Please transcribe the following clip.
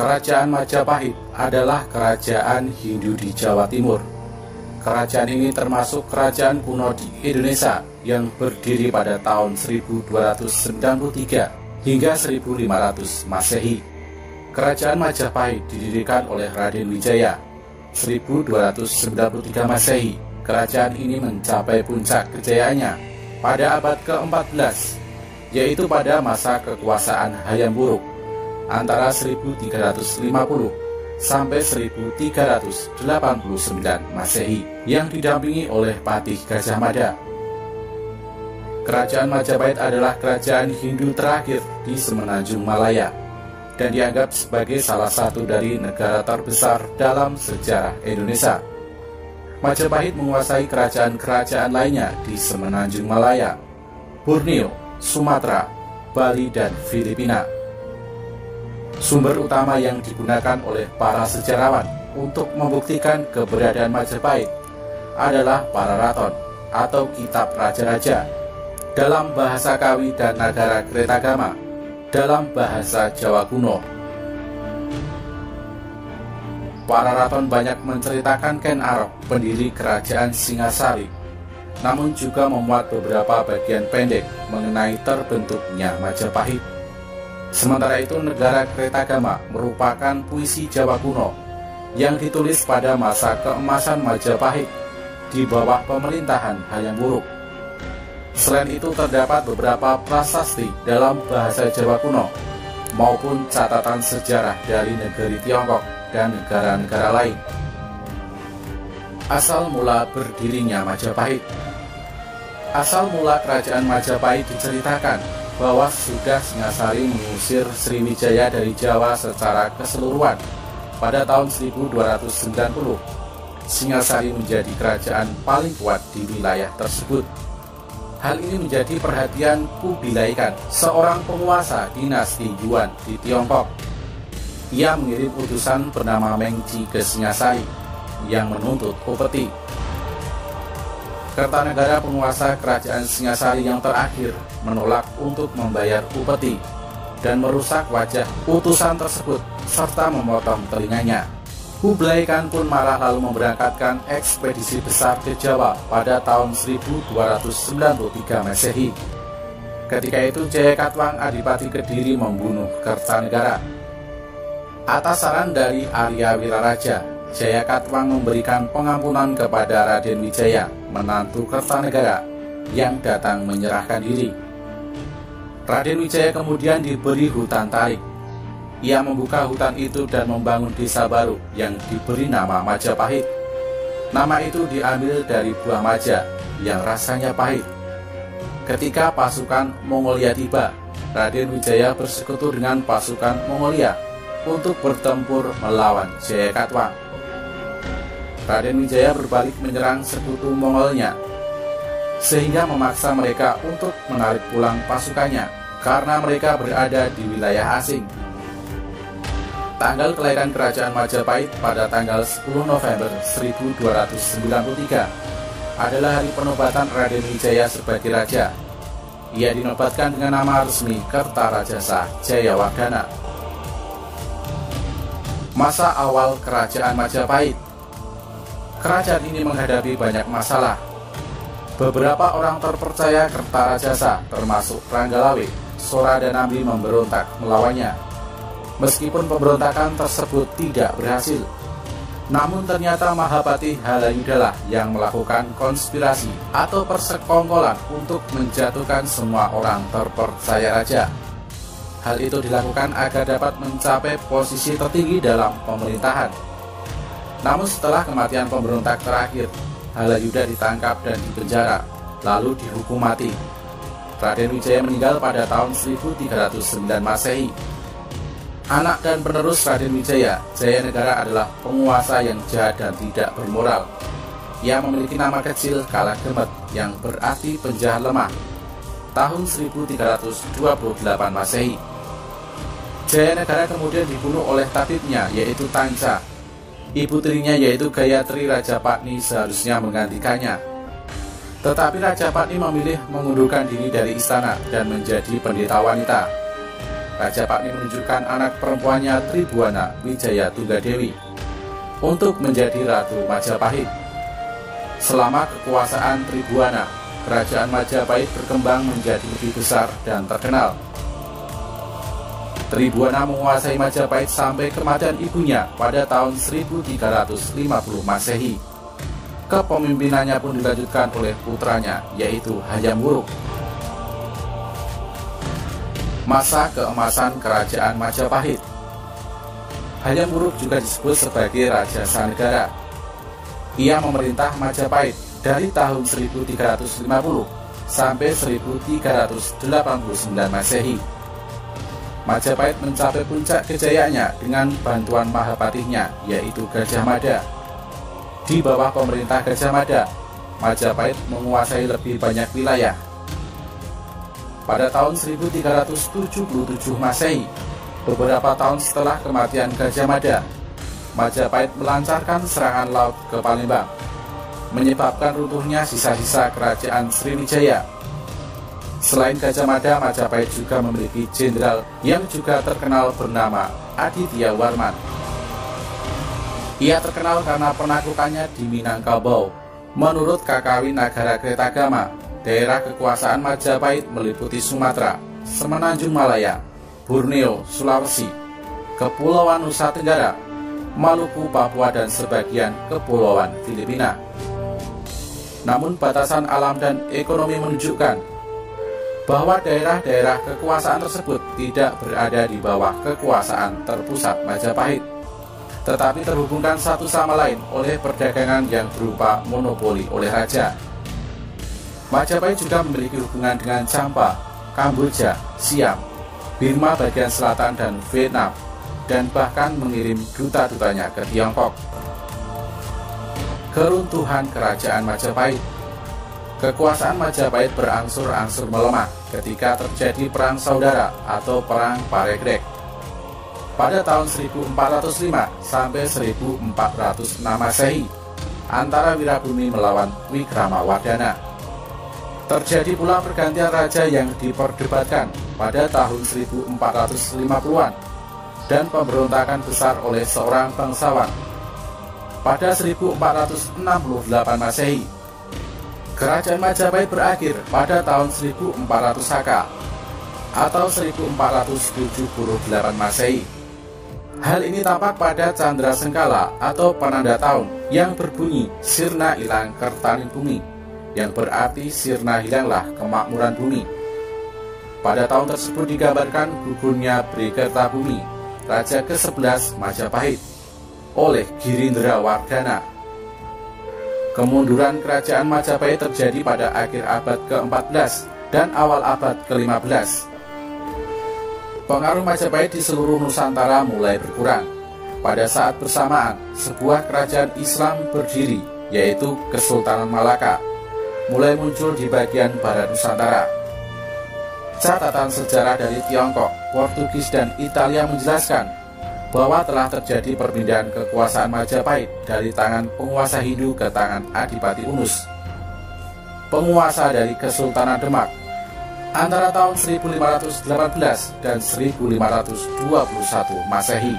Kerajaan Majapahit adalah kerajaan Hindu di Jawa Timur. Kerajaan ini termasuk kerajaan kuno di Indonesia yang berdiri pada tahun 1293 hingga 1500 Masehi. Kerajaan Majapahit didirikan oleh Raden Wijaya 1293 Masehi. Kerajaan ini mencapai puncak kejayaannya pada abad ke-14, yaitu pada masa kekuasaan Hayam Wuruk antara 1350 sampai 1389 Masehi yang didampingi oleh Patih Gajah Mada. Kerajaan Majapahit adalah kerajaan Hindu terakhir di Semenanjung Malaya dan dianggap sebagai salah satu dari negara terbesar dalam sejarah Indonesia. Majapahit menguasai kerajaan-kerajaan lainnya di Semenanjung Malaya, Borneo, Sumatera, Bali, dan Filipina. Sumber utama yang digunakan oleh para sejarawan untuk membuktikan keberadaan Majapahit adalah Pararaton atau Kitab Raja-Raja dalam bahasa Kawi dan Nagara Kretagama dalam bahasa Jawa kuno. Pararaton banyak menceritakan Ken Arok, pendiri kerajaan Singasari, namun juga memuat beberapa bagian pendek mengenai terbentuknya Majapahit. Sementara itu, Negara Kretagama merupakan puisi Jawa kuno yang ditulis pada masa keemasan Majapahit di bawah pemerintahan Hayam Wuruk. Selain itu, terdapat beberapa prasasti dalam bahasa Jawa kuno maupun catatan sejarah dari negeri Tiongkok dan negara-negara lain. Asal mula berdirinya Majapahit. Asal mula kerajaan Majapahit diceritakan bahwa sudah Singasari mengusir Sriwijaya dari Jawa secara keseluruhan pada tahun 1290. Singasari menjadi kerajaan paling kuat di wilayah tersebut. Hal ini menjadi perhatian Kubilai Khan, seorang penguasa dinasti Yuan di Tiongkok. Ia mengirim utusan bernama Mengji ke Singasari yang menuntut upeti. Kertanegara, penguasa kerajaan Singasari yang terakhir, menolak untuk membayar upeti dan merusak wajah utusan tersebut serta memotong telinganya. Kublai Khan pun marah lalu memberangkatkan ekspedisi besar ke Jawa pada tahun 1293 Masehi. Ketika itu Jayakatwang, Adipati Kediri, membunuh Kertanegara. Atas saran dari Arya Wiraraja, Jayakatwang memberikan pengampunan kepada Raden Wijaya, menantu Kertanegara, yang datang menyerahkan diri. Raden Wijaya kemudian diberi hutan tarik. Ia membuka hutan itu dan membangun desa baru yang diberi nama Majapahit. Nama itu diambil dari buah maja yang rasanya pahit. Ketika pasukan Mongolia tiba, Raden Wijaya bersekutu dengan pasukan Mongolia untuk bertempur melawan Jayakatwang. Raden Wijaya berbalik menyerang sekutu Mongolnya, sehingga memaksa mereka untuk menarik pulang pasukannya karena mereka berada di wilayah asing. Tanggal kelahiran kerajaan Majapahit pada tanggal 10 November 1293 adalah hari penobatan Raden Wijaya sebagai raja. Ia dinobatkan dengan nama resmi Kertarajasa Jayawardhana. Masa awal kerajaan Majapahit. Kerajaan ini menghadapi banyak masalah. Beberapa orang terpercaya Kertarajasa, termasuk Ranggalawe, Sora, dan Ambi, memberontak melawannya. Meskipun pemberontakan tersebut tidak berhasil, namun ternyata Mahapati Halayudala yang melakukan konspirasi atau persekongkolan untuk menjatuhkan semua orang terpercaya raja. Hal itu dilakukan agar dapat mencapai posisi tertinggi dalam pemerintahan. Namun setelah kematian pemberontak terakhir, Halayuda ditangkap dan dipenjara, lalu dihukum mati. Raden Wijaya meninggal pada tahun 1309 Masehi. Anak dan penerus Raden Wijaya, Jayanegara adalah penguasa yang jahat dan tidak bermoral. Ia memiliki nama kecil Kalagemet yang berarti penjahat lemah. Tahun 1328 Masehi. Jayanegara kemudian dibunuh oleh tabibnya, yaitu Tanca. Ibu tirinya, yaitu Gayatri Rajapatni, seharusnya menggantikannya. Tetapi Rajapatni memilih mengundurkan diri dari istana dan menjadi pendeta wanita. Raja Pakni menunjukkan anak perempuannya Tribuana Wijaya Tunggadewi untuk menjadi Ratu Majapahit. Selama kekuasaan Tribuana, kerajaan Majapahit berkembang menjadi lebih besar dan terkenal. Tribuana menguasai Majapahit sampai kematian ibunya pada tahun 1350 Masehi. Kepemimpinannya pun dilanjutkan oleh putranya, yaitu Hayam Wuruk. Masa keemasan kerajaan Majapahit. Hayam Wuruk juga disebut sebagai Raja Sanegara. Ia memerintah Majapahit dari tahun 1350 sampai 1389 Masehi. Majapahit mencapai puncak kejayaannya dengan bantuan Mahapatihnya, yaitu Gajah Mada. Di bawah pemerintah Gajah Mada, Majapahit menguasai lebih banyak wilayah. Pada tahun 1377 Masehi, beberapa tahun setelah kematian Gajah Mada, Majapahit melancarkan serangan laut ke Palembang, menyebabkan runtuhnya sisa-sisa kerajaan Sriwijaya. Selain Gajah Mada, Majapahit juga memiliki jenderal yang juga terkenal bernama Aditya Warman. Ia terkenal karena penaklukannya di Minangkabau. Menurut Kakawin Nagara Kretagama, daerah kekuasaan Majapahit meliputi Sumatera, Semenanjung Malaya, Borneo, Sulawesi, Kepulauan Nusa Tenggara, Maluku, Papua, dan sebagian Kepulauan Filipina. Namun batasan alam dan ekonomi menunjukkan bahwa daerah-daerah kekuasaan tersebut tidak berada di bawah kekuasaan terpusat Majapahit, tetapi terhubungkan satu sama lain oleh perdagangan yang berupa monopoli oleh raja. Majapahit juga memiliki hubungan dengan Champa, Kamboja, Siam, Birma bagian selatan, dan Vietnam, dan bahkan mengirim duta-dutanya ke Tiongkok. Keruntuhan kerajaan Majapahit. Kekuasaan Majapahit berangsur-angsur melemah ketika terjadi Perang Saudara atau Perang Paregrek pada tahun 1405 sampai 1406 Masehi antara Wirabumi melawan Wikramawardhana. Terjadi pula pergantian raja yang diperdebatkan pada tahun 1450-an dan pemberontakan besar oleh seorang bangsawan pada 1468 Masehi. Kerajaan Majapahit berakhir pada tahun 1400 Saka atau 1478 Masehi. Hal ini tampak pada Candra Sengkala atau penanda tahun yang berbunyi Sirna Ilang Kertaning Bumi, yang berarti sirna hilanglah kemakmuran bumi. Pada tahun tersebut digambarkan gugurnya Brikertabumi, Raja ke-11 Majapahit, oleh Girindra Wardhana. Kemunduran kerajaan Majapahit terjadi pada akhir abad ke-14 dan awal abad ke-15. Pengaruh Majapahit di seluruh Nusantara mulai berkurang. Pada saat bersamaan, sebuah kerajaan Islam berdiri, yaitu Kesultanan Malaka, mulai muncul di bagian barat Nusantara. Catatan sejarah dari Tiongkok, Portugis, dan Italia menjelaskan bahwa telah terjadi perpindahan kekuasaan Majapahit dari tangan penguasa Hindu ke tangan Adipati Unus, penguasa dari Kesultanan Demak, antara tahun 1518 dan 1521 Masehi.